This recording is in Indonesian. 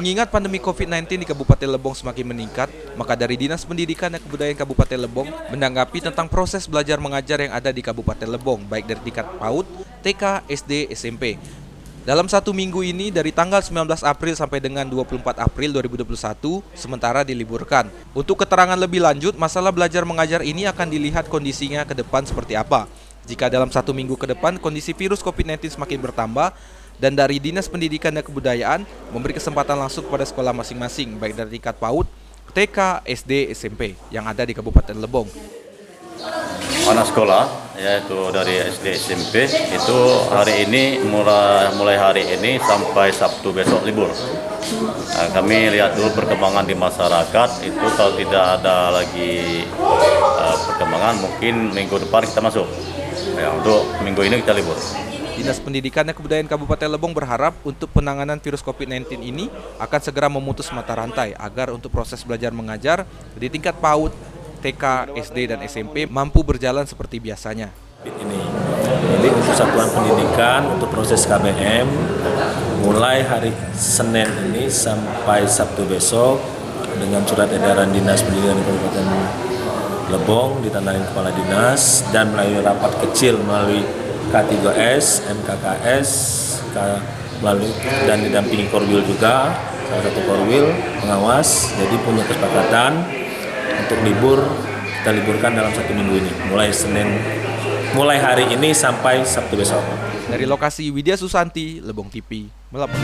Mengingat pandemi COVID-19 di Kabupaten Lebong semakin meningkat, maka dari Dinas Pendidikan dan Kebudayaan Kabupaten Lebong menanggapi tentang proses belajar mengajar yang ada di Kabupaten Lebong, baik dari tingkat PAUD, TK, SD, SMP. Dalam satu minggu ini, dari tanggal 19 April sampai dengan 24 April 2021, sementara diliburkan. Untuk keterangan lebih lanjut, masalah belajar mengajar ini akan dilihat kondisinya ke depan seperti apa. Jika dalam satu minggu ke depan kondisi virus COVID-19 semakin bertambah, dan dari Dinas Pendidikan dan Kebudayaan memberi kesempatan langsung kepada sekolah masing-masing, baik dari tingkat PAUD, TK, SD, SMP yang ada di Kabupaten Lebong. Anak sekolah, yaitu dari SD, SMP, itu hari ini mulai hari ini sampai Sabtu besok libur. Nah, kami lihat dulu perkembangan di masyarakat, itu kalau tidak ada lagi perkembangan, mungkin minggu depan kita masuk. Ya, untuk minggu ini kita libur. Dinas Pendidikan dan Kebudayaan Kabupaten Lebong berharap untuk penanganan virus COVID-19 ini akan segera memutus mata rantai agar untuk proses belajar mengajar di tingkat PAUD, TK, SD, dan SMP mampu berjalan seperti biasanya. Jadi untuk satuan pendidikan, untuk proses KBM, mulai hari Senin ini sampai Sabtu besok dengan surat edaran Dinas Pendidikan Kabupaten Lebong ditandai Kepala Dinas dan melalui rapat kecil melalui K3S, MKKS, melalui dan didampingi Korwil juga, salah satu Korwil pengawas. Jadi punya kesepakatan untuk libur, kita liburkan dalam satu minggu ini, mulai hari ini sampai Sabtu besok. Dari lokasi Widya Susanti, Lebong TV, melapor.